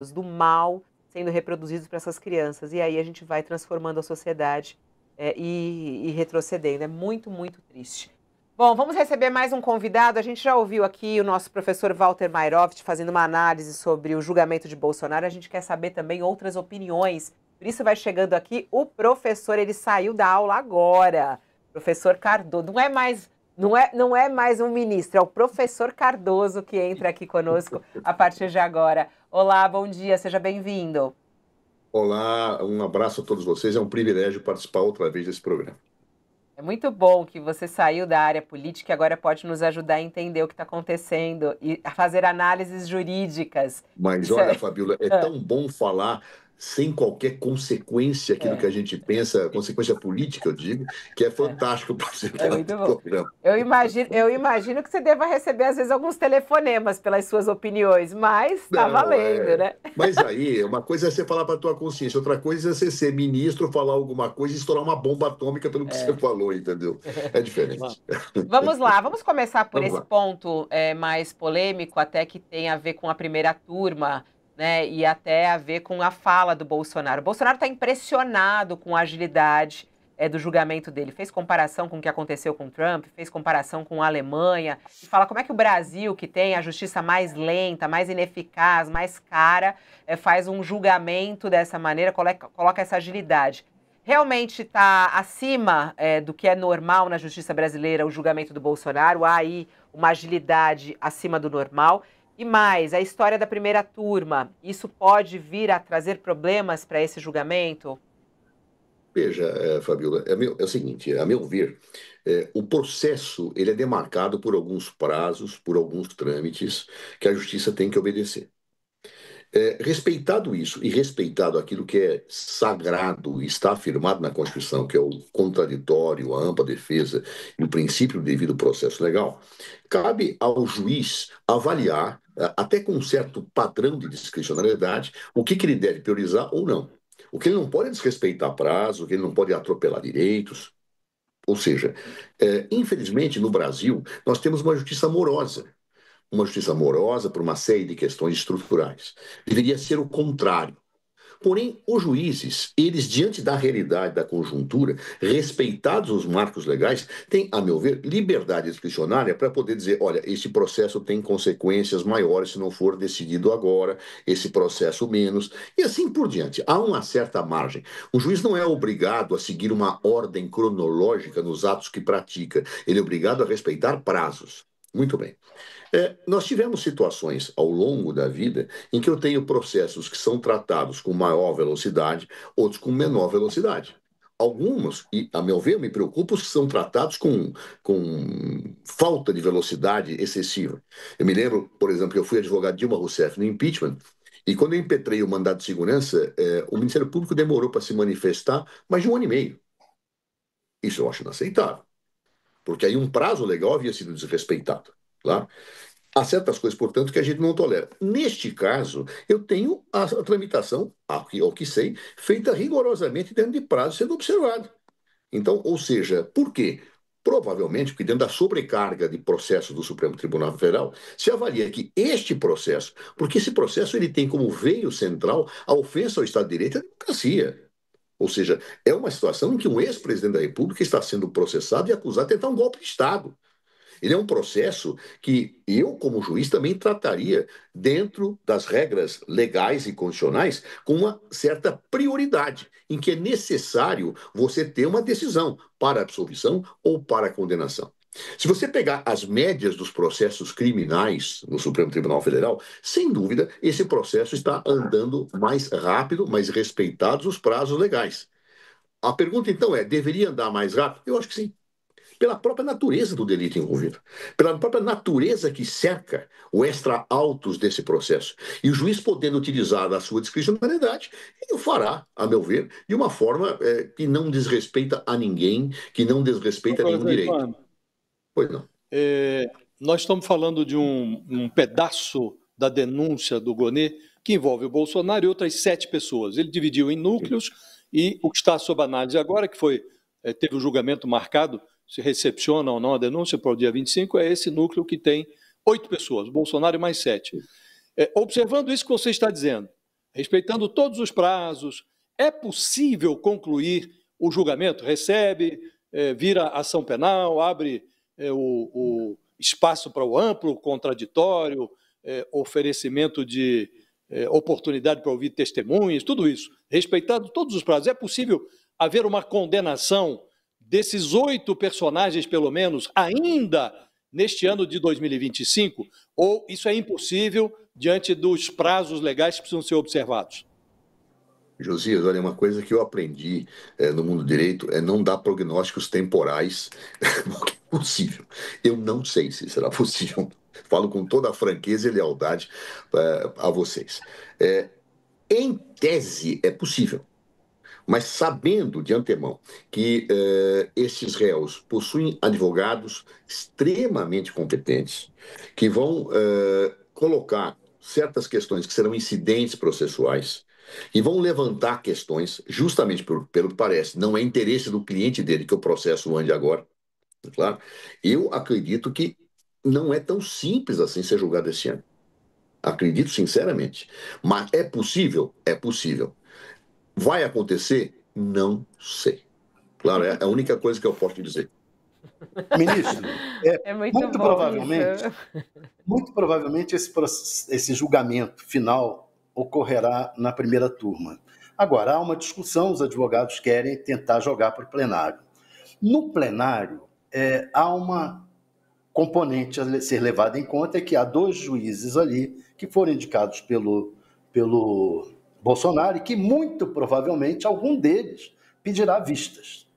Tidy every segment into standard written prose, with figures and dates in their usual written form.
do mal sendo reproduzidos para essas crianças. E aí a gente vai transformando a sociedade e retrocedendo. É muito, muito triste. Bom, vamos receber mais um convidado. A gente já ouviu aqui o nosso professor Walter Mairovich fazendo uma análise sobre o julgamento de Bolsonaro. A gente quer saber também outras opiniões. Por isso vai chegando aqui o professor, ele saiu da aula agora. Professor Cardoso, não é mais um ministro, é o professor Cardoso que entra aqui conosco a partir de agora. Olá, bom dia, seja bem-vindo. Olá, um abraço a todos vocês. É um privilégio participar outra vez desse programa. É muito bom que você saiu da área política e agora pode nos ajudar a entender o que está acontecendo e a fazer análises jurídicas. Mas Isso olha, é... Fabíola, é tão bom falar sem qualquer consequência aquilo que É, a gente pensa, consequência política, eu digo, que é é, fantástico é participar muito do bom. programa. Eu imagino que você deva receber, às vezes, alguns telefonemas pelas suas opiniões, mas está Não, valendo, é. né? Mas aí, uma coisa é você falar para a tua consciência, outra coisa é você ser ministro, falar alguma coisa e estourar uma bomba atômica pelo que você É. falou, entendeu? É diferente. Vamos lá, vamos começar por Vamos esse lá. ponto mais polêmico, até que tem a ver com a primeira turma, né? E até a ver com a fala do Bolsonaro. O Bolsonaro está impressionado com a agilidade do julgamento dele. Fez comparação com o que aconteceu com Trump, fez comparação com a Alemanha, e fala como é que o Brasil, que tem a justiça mais lenta, mais ineficaz, mais cara, faz um julgamento dessa maneira, coloca essa agilidade. Realmente está acima do que é normal na justiça brasileira o julgamento do Bolsonaro. Há aí uma agilidade acima do normal. E mais, a história da primeira turma, isso pode vir a trazer problemas para esse julgamento? Veja, Fabiola, é o seguinte, a meu ver, o processo ele é demarcado por alguns prazos, por alguns trâmites que a justiça tem que obedecer. Respeitado isso e respeitado aquilo que é sagrado e está afirmado na Constituição, que é o contraditório, a ampla defesa e o princípio do devido processo legal, cabe ao juiz avaliar, até com um certo padrão de discricionariedade, o que ele deve priorizar ou não. O que ele não pode é desrespeitar prazo, o que ele não pode é atropelar direitos. Ou seja, infelizmente no Brasil, nós temos uma justiça morosa por uma série de questões estruturais. Deveria ser o contrário. Porém, os juízes, eles, diante da realidade da conjuntura, respeitados os marcos legais, têm, a meu ver, liberdade discricionária para poder dizer: olha, esse processo tem consequências maiores se não for decidido agora, esse processo menos, e assim por diante. Há uma certa margem. O juiz não é obrigado a seguir uma ordem cronológica nos atos que pratica, ele é obrigado a respeitar prazos. Muito bem. Nós tivemos situações ao longo da vida em que eu tenho processos que são tratados com maior velocidade, outros com menor velocidade. Alguns, e a meu ver, eu me preocupo, são tratados com falta de velocidade excessiva. Eu me lembro, por exemplo, que eu fui advogado de Dilma Rousseff no impeachment, e quando eu impetrei o mandado de segurança, o Ministério Público demorou para se manifestar mais de um ano e meio. Isso eu acho inaceitável, porque aí um prazo legal havia sido desrespeitado. Claro. Há certas coisas, portanto, que a gente não tolera. Neste caso, eu tenho a tramitação, ao que sei, feita rigorosamente dentro de prazo sendo observado. Então, ou seja, por quê? Provavelmente, porque dentro da sobrecarga de processo do Supremo Tribunal Federal, se avalia que este processo, porque esse processo ele tem como veio central a ofensa ao Estado de Direito e à democracia. Ou seja, é uma situação em que um ex-presidente da República está sendo processado e acusado de tentar um golpe de Estado. Ele é um processo que eu, como juiz, também trataria dentro das regras legais e constitucionais com uma certa prioridade, em que é necessário você ter uma decisão para absolvição ou para condenação. Se você pegar as médias dos processos criminais no Supremo Tribunal Federal, sem dúvida, esse processo está andando mais rápido, mais respeitados os prazos legais. A pergunta, então, é: deveria andar mais rápido? Eu acho que sim, pela própria natureza do delito envolvido, pela própria natureza que cerca o extra autos desse processo. E o juiz, podendo utilizar a sua discricionariedade, ele o fará, a meu ver, de uma forma que não desrespeita a ninguém, que não desrespeita Agora, nenhum Zé direito. Ivan, Pois não. nós estamos falando de um pedaço da denúncia do Gonê que envolve o Bolsonaro e outras 7 pessoas. Ele dividiu em núcleos e o que está sob análise agora, que teve um julgamento marcado, se recepciona ou não a denúncia para o dia 25, é esse núcleo que tem 8 pessoas, Bolsonaro e mais 7. Observando isso que você está dizendo, respeitando todos os prazos, é possível concluir o julgamento? Recebe, vira ação penal, abre o espaço para o amplo contraditório, oferecimento de oportunidade para ouvir testemunhas, tudo isso, respeitando todos os prazos. É possível haver uma condenação desses 8 personagens, pelo menos, ainda neste ano de 2025? Ou isso é impossível diante dos prazos legais que precisam ser observados? Josias, olha, uma coisa que eu aprendi no mundo do direito é não dar prognósticos temporais, porque é possível. Eu não sei se será possível. Falo com toda a franqueza e lealdade a vocês. Em tese, é possível. Mas sabendo de antemão que esses réus possuem advogados extremamente competentes, que vão colocar certas questões que serão incidentes processuais e vão levantar questões, justamente pelo que parece, não é interesse do cliente dele que o processo ande agora, claro. Eu acredito que não é tão simples assim ser julgado esse ano. Acredito sinceramente. Mas é possível? É possível. Vai acontecer? Não sei. Claro, é a única coisa que eu posso te dizer. Ministro, É muito bom isso. muito provavelmente esse julgamento final ocorrerá na primeira turma. Agora, há uma discussão, os advogados querem tentar jogar para o plenário. No plenário, há uma componente a ser levada em conta, é que há 2 juízes ali que foram indicados pelo Bolsonaro e que, muito provavelmente, algum deles pedirá vistas.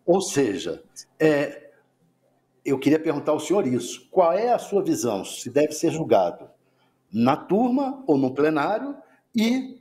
Ou seja, eu queria perguntar ao senhor isso. Qual é a sua visão? Se deve ser julgado na turma ou no plenário? E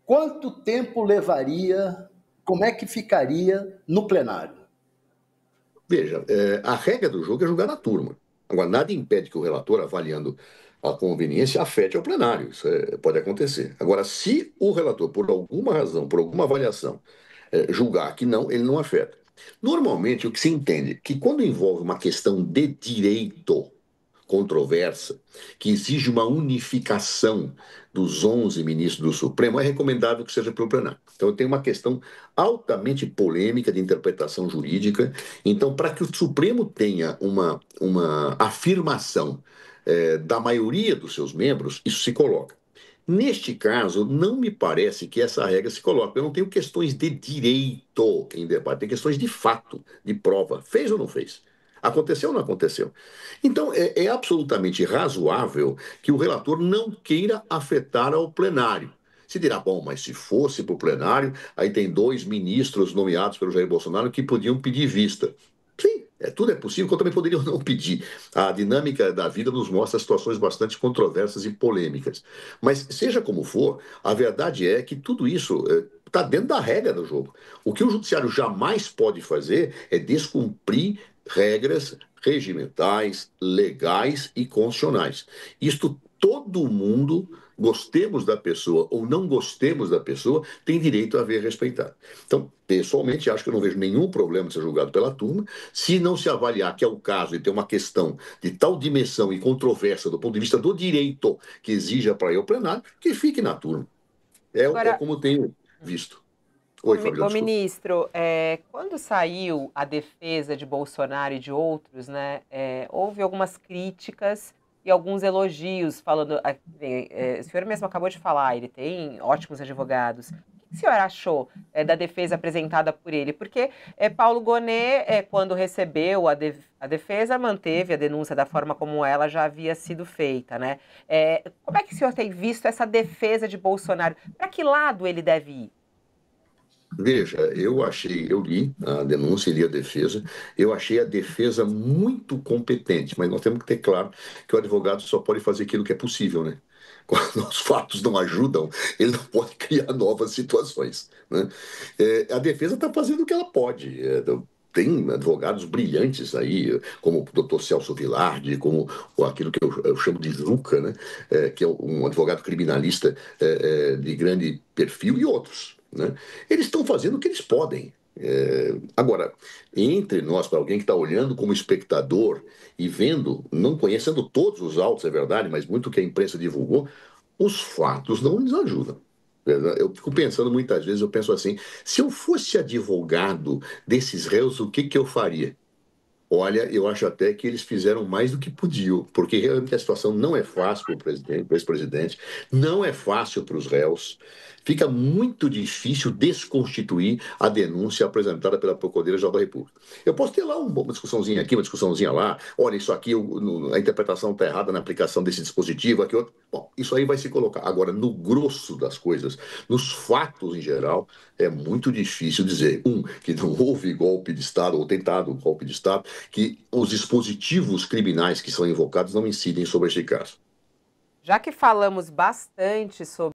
quanto tempo levaria, como é que ficaria no plenário? Veja, a regra do jogo é julgar na turma. Agora, nada impede que o relator, avaliando a conveniência, afete ao plenário. Isso pode acontecer. Agora, se o relator, por alguma razão, por alguma avaliação, julgar que não, ele não afeta. Normalmente, o que se entende é que quando envolve uma questão de direito controversa, que exige uma unificação dos 11 ministros do Supremo, é recomendável que seja pelo plenário. Então, tem uma questão altamente polêmica de interpretação jurídica. Então, para que o Supremo tenha uma afirmação da maioria dos seus membros, isso se coloca. Neste caso, não me parece que essa regra se coloque. Eu não tenho questões de direito em debate, tem questões de fato, de prova. Fez ou não fez? Aconteceu ou não aconteceu? Então, é absolutamente razoável que o relator não queira afetar ao plenário. Se dirá, bom, mas se fosse para o plenário, aí tem 2 ministros nomeados pelo Jair Bolsonaro que podiam pedir vista. Sim, tudo é possível, que eu também poderia não pedir. A dinâmica da vida nos mostra situações bastante controversas e polêmicas. Mas, seja como for, a verdade é que tudo isso está dentro da regra do jogo. O que o judiciário jamais pode fazer é descumprir regras regimentais, legais e constitucionais. Isto todo mundo, gostemos da pessoa ou não gostemos da pessoa, tem direito a ver respeitado. Então, pessoalmente, acho que eu não vejo nenhum problema de ser julgado pela turma. Se não se avaliar que é o caso e tem uma questão de tal dimensão e controvérsia do ponto de vista do direito que exija para ir ao plenário, que fique na turma. É como tenho visto. Oi, Fabiana, Ô, ministro, quando saiu a defesa de Bolsonaro e de outros, né, houve algumas críticas e alguns elogios, falando, o senhor mesmo acabou de falar, ele tem ótimos advogados. O que o senhor achou da defesa apresentada por ele? Porque Paulo Gonet, quando recebeu a defesa, manteve a denúncia da forma como ela já havia sido feita, né? Como é que o senhor tem visto essa defesa de Bolsonaro? Para que lado ele deve ir? Veja, eu li a denúncia e li a defesa, eu achei a defesa muito competente, mas nós temos que ter claro que o advogado só pode fazer aquilo que é possível, né? Quando os fatos não ajudam, ele não pode criar novas situações, né? A defesa está fazendo o que ela pode. Tem advogados brilhantes aí, como o doutor Celso Vilardi, como aquilo que eu chamo de Zuca, né? Que é um advogado criminalista de grande perfil, e outros, né? Eles estão fazendo o que eles podem. Agora, entre nós, para alguém que está olhando como espectador e vendo, não conhecendo todos os autos, é verdade, mas muito que a imprensa divulgou, os fatos não nos ajudam. Eu fico pensando muitas vezes, eu penso assim, se eu fosse advogado desses réus, o que que eu faria? Olha, eu acho até que eles fizeram mais do que podiam, porque realmente a situação não é fácil para o presidente, para o ex-presidente, não é fácil para os réus. Fica muito difícil desconstituir a denúncia apresentada pela Procuradoria-Geral da República. Eu posso ter lá uma discussãozinha aqui, uma discussãozinha lá. Olha, isso aqui, a interpretação está errada na aplicação desse dispositivo, aqui outro. Bom, isso aí vai se colocar. Agora, no grosso das coisas, nos fatos em geral, é muito difícil dizer, que não houve golpe de Estado, ou tentado golpe de Estado, que os dispositivos criminais que são invocados não incidem sobre este caso. Já que falamos bastante sobre